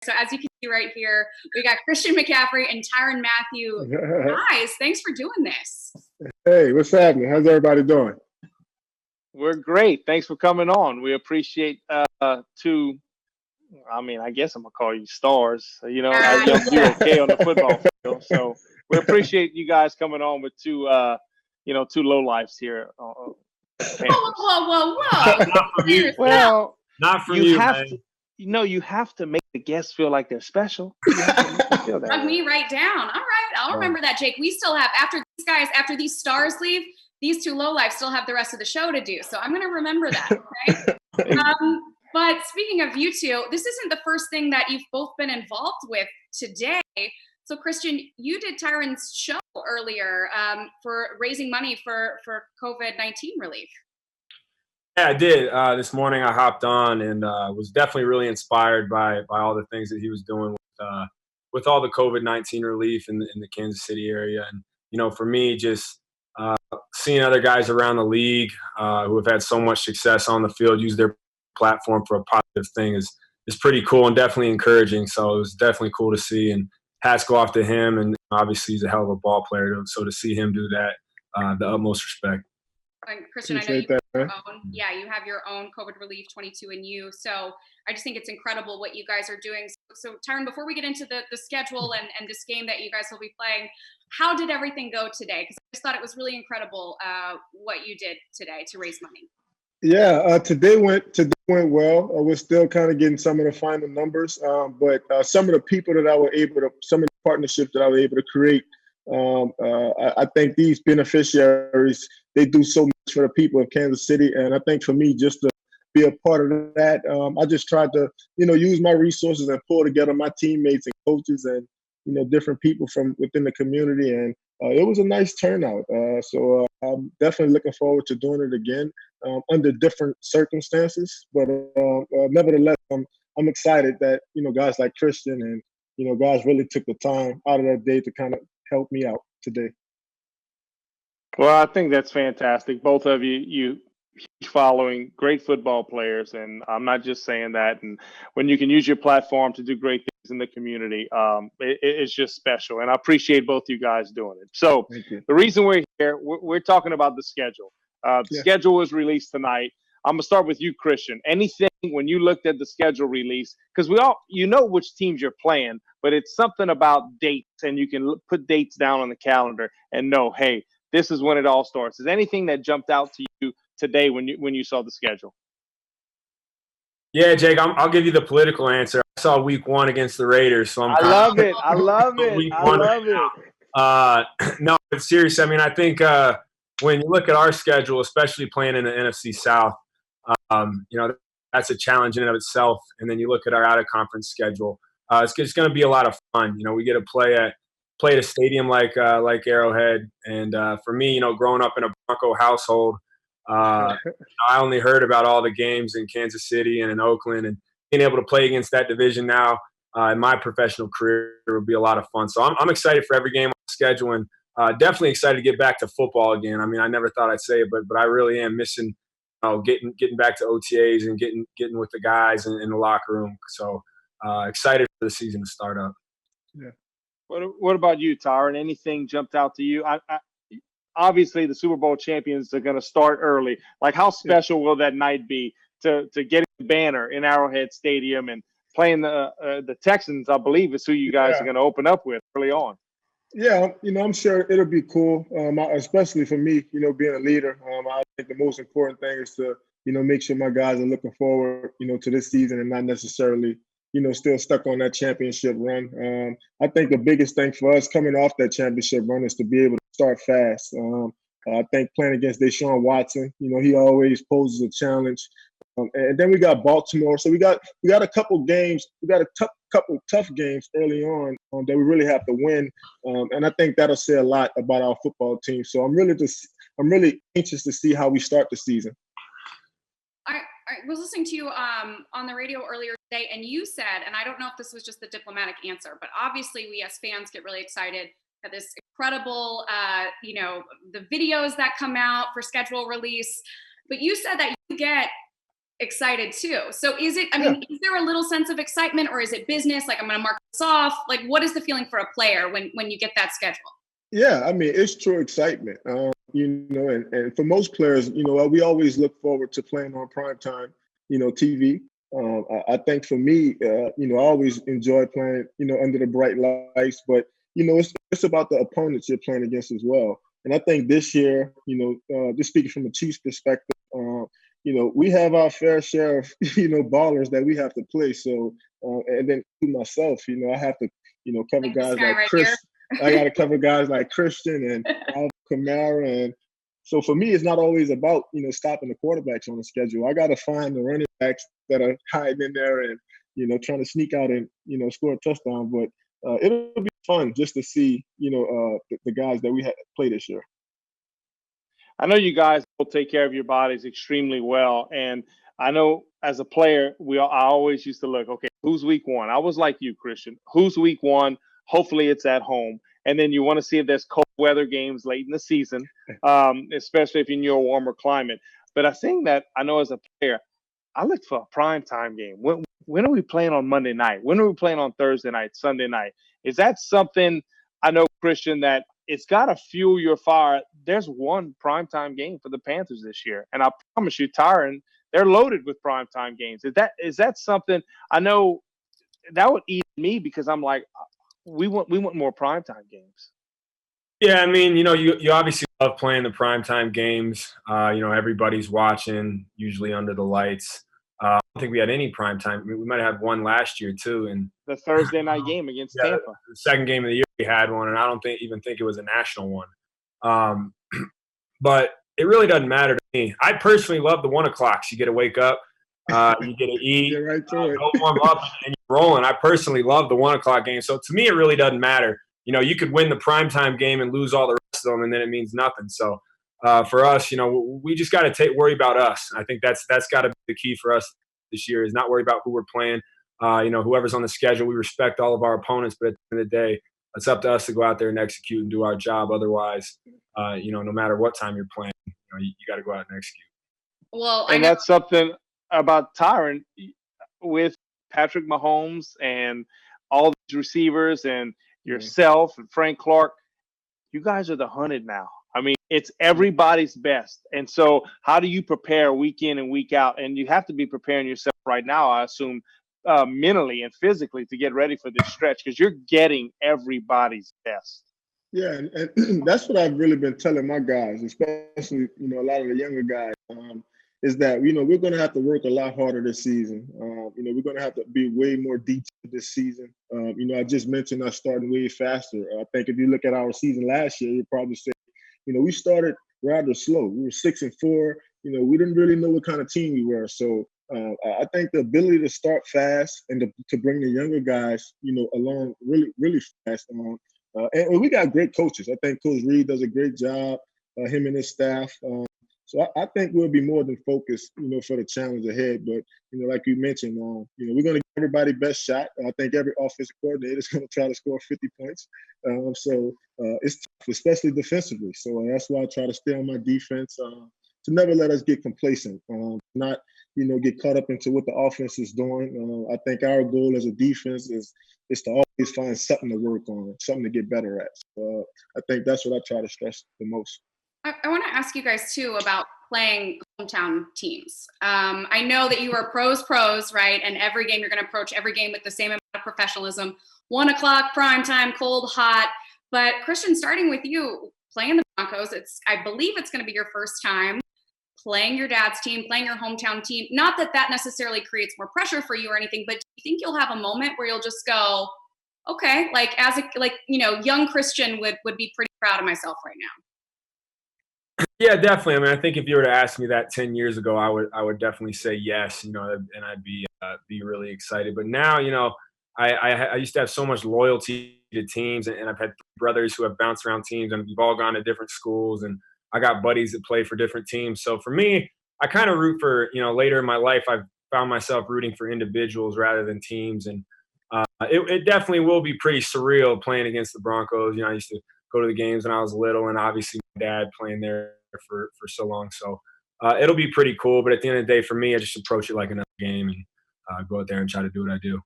So as you can see right here, we got Christian McCaffrey and Tyrann Mathieu. Guys, thanks for doing this. Hey, what's happening? How's everybody doing? We're great. Thanks for coming on. We appreciate two. I mean, I guess I'm gonna call you stars. You know, I do okay on the football field. So we appreciate you guys coming on with two low lives here. Whoa. Well, not from you, man. You have to make the guests feel like they're special. You have to make them feel that Drug me right down. All right, I'll remember that, Jake. We still have, after these stars leave, these two lowlifes still have the rest of the show to do. So I'm going to remember that, okay? But speaking of you two, this isn't the first thing that you've both been involved with today. So Christian, you did Tyrann's show earlier for raising money for COVID-19 relief. Yeah, I did. This morning I hopped on and was definitely really inspired by all the things that he was doing with all the COVID-19 relief in the Kansas City area. And, you know, for me, just seeing other guys around the league who have had so much success on the field use their platform for a positive thing is pretty cool and definitely encouraging. So it was definitely cool to see, and hats go off to him. And obviously he's a hell of a ball player. So to see him do that, the utmost respect. And Christian, I know you have your own COVID Relief 22 and you. So I just think it's incredible what you guys are doing. So Tyrann, before we get into the schedule and this game that you guys will be playing, how did everything go today? Because I just thought it was really incredible what you did today to raise money. Yeah, today went well. We're still kind of getting some of the final numbers, but some of the people that some of the partnerships that I was able to create, I think these beneficiaries, they do so much for the people of Kansas City. And I think for me, just to be a part of that, I just tried to, use my resources and pull together my teammates and coaches and, different people from within the community. And it was a nice turnout. So I'm definitely looking forward to doing it again under different circumstances. But nevertheless, I'm excited that, guys like Christian and, guys really took the time out of their day to kind of help me out today. Well, I think that's fantastic. Both of you following great football players, and I'm not just saying that. And when you can use your platform to do great things in the community, it's just special. And I appreciate both you guys doing it. So the reason we're here, we're talking about the schedule. The schedule was released tonight. I'm gonna start with you, Christian. Anything when you looked at the schedule release, because you know which teams you're playing, but it's something about dates, and you can put dates down on the calendar and know, hey, this is when it all starts. Is anything that jumped out to you today when you saw the schedule? Yeah, Jake, I'll give you the political answer. I saw week 1 against the Raiders, so I love it. No, but seriously, I mean, I think when you look at our schedule, especially playing in the NFC South, that's a challenge in and of itself. And then you look at our out-of-conference schedule. It's going to be a lot of fun. We get to play at a stadium like Arrowhead. And for me, growing up in a Bronco household, I only heard about all the games in Kansas City and in Oakland, and being able to play against that division now in my professional career will be a lot of fun. So I'm excited for every game on the schedule, and definitely excited to get back to football again. I mean, I never thought I'd say it, but I really am missing getting back to OTAs and getting with the guys in the locker room. So excited for the season to start up. Yeah. What about you, Tyrann? Anything jumped out to you? Obviously, the Super Bowl champions are going to start early. Like, how special will that night be to get a banner in Arrowhead Stadium and playing the Texans? I believe is who you guys are going to open up with early on. Yeah, I'm sure it'll be cool, especially for me, being a leader. I think the most important thing is to, make sure my guys are looking forward, to this season and not necessarily, still stuck on that championship run. I think the biggest thing for us coming off that championship run is to be able to start fast. I think playing against Deshaun Watson, he always poses a challenge. And then we got Baltimore. So we got a couple games. We got a couple tough games early on that we really have to win. And I think that'll say a lot about our football team. So I'm really anxious to see how we start the season. I was listening to you on the radio earlier today, and you said, and I don't know if this was just the diplomatic answer, but obviously we as fans get really excited at this incredible, the videos that come out for schedule release. But you said that you get excited too. So is it, I mean, is there a little sense of excitement, or is it business? Like, I'm going to mark this off. Like, what is the feeling for a player when you get that schedule? Yeah, I mean, it's true excitement. And for most players, we always look forward to playing on primetime, TV. I think for me, I always enjoy playing, under the bright lights, but, it's about the opponents you're playing against as well. And I think this year, just speaking from the Chiefs perspective, we have our fair share of, ballers that we have to play. So, and then myself, I have to, cover Like guys like right Chris. here. I got to cover guys like Christian and Alvin Kamara. And so for me, it's not always about, stopping the quarterbacks on the schedule. I got to find the running backs that are hiding in there and, trying to sneak out and, score a touchdown. But it'll be fun just to see, the guys that we had play this year. I know you guys will take care of your bodies extremely well. And I know as a player, I always used to look, okay, who's week one? I was like you, Christian. Who's week one? Hopefully it's at home. And then you want to see if there's cold weather games late in the season, especially if you're in your warmer climate. But I think that I know as a player, I look for a primetime game. When are we playing on Monday night? When are we playing on Thursday night, Sunday night? Is that something, I know, Christian, that it's got to fuel your fire? There's one primetime game for the Panthers this year. And I promise you, Tyrann, they're loaded with primetime games. Is that something? I know that would eat me, because I'm like, we want more primetime games. Yeah, I mean, you obviously love playing the primetime games. Everybody's watching, usually under the lights. I don't think we had any primetime. We might have one last year too, and the Thursday night game against Tampa. The second game of the year we had one, and I don't even think it was a national one. But it really doesn't matter to me. I personally love the 1 o'clocks. You get to wake up, you get to eat, go warm up, and you're rolling. I personally love the 1 o'clock game. So to me, it really doesn't matter. You could win the primetime game and lose all the rest of them, and then it means nothing. So for us, we just got to worry about us. I think that's got to be the key for us this year, is not worry about who we're playing. Whoever's on the schedule, we respect all of our opponents, but at the end of the day, it's up to us to go out there and execute and do our job. Otherwise, no matter what time you're playing, you got to go out and execute. Well, and that's something about Tyrann with Patrick Mahomes and all these receivers and yourself and Frank Clark. You guys are the hunted now. I mean, it's everybody's best. And so how do you prepare week in and week out? And you have to be preparing yourself right now, I assume, mentally and physically, to get ready for this stretch, because you're getting everybody's best. Yeah, and that's what I've really been telling my guys, especially, a lot of the younger guys, is that, we're going to have to work a lot harder this season. We're going to have to be way more detailed this season. I just mentioned us starting way faster. I think if you look at our season last year, you'd probably say, we started rather slow. We were 6-4. We didn't really know what kind of team we were. So I think the ability to start fast and to bring the younger guys, along really, really fast. And we got great coaches. I think Coach Reed does a great job, him and his staff. So I think we'll be more than focused, for the challenge ahead. But, like you mentioned, we're going to give everybody best shot. I think every offensive coordinator is going to try to score 50 points. So it's tough, especially defensively. So that's why I try to stay on my defense, to never let us get complacent, not, get caught up into what the offense is doing. I think our goal as a defense is to always find something to work on, something to get better at. So I think that's what I try to stress the most. I want to ask you guys too about playing hometown teams. I know that you are pros, right? And every game, you're going to approach every game with the same amount of professionalism. 1 o'clock, prime time, cold, hot. But Christian, starting with you, playing the Broncos, I believe it's going to be your first time playing your dad's team, playing your hometown team. Not that necessarily creates more pressure for you or anything, but do you think you'll have a moment where you'll just go, okay, like young Christian would be pretty proud of myself right now? Yeah, definitely. I mean, I think if you were to ask me that 10 years ago, I would definitely say yes, and I'd be really excited. But now, I used to have so much loyalty to teams, and I've had brothers who have bounced around teams, and we've all gone to different schools, and I got buddies that play for different teams. So for me, I kind of root for, later in my life, I've found myself rooting for individuals rather than teams. And it definitely will be pretty surreal playing against the Broncos. I used to go to the games when I was little, and obviously my dad playing there for so long. So it'll be pretty cool. But at the end of the day, for me, I just approach it like another game and go out there and try to do what I do.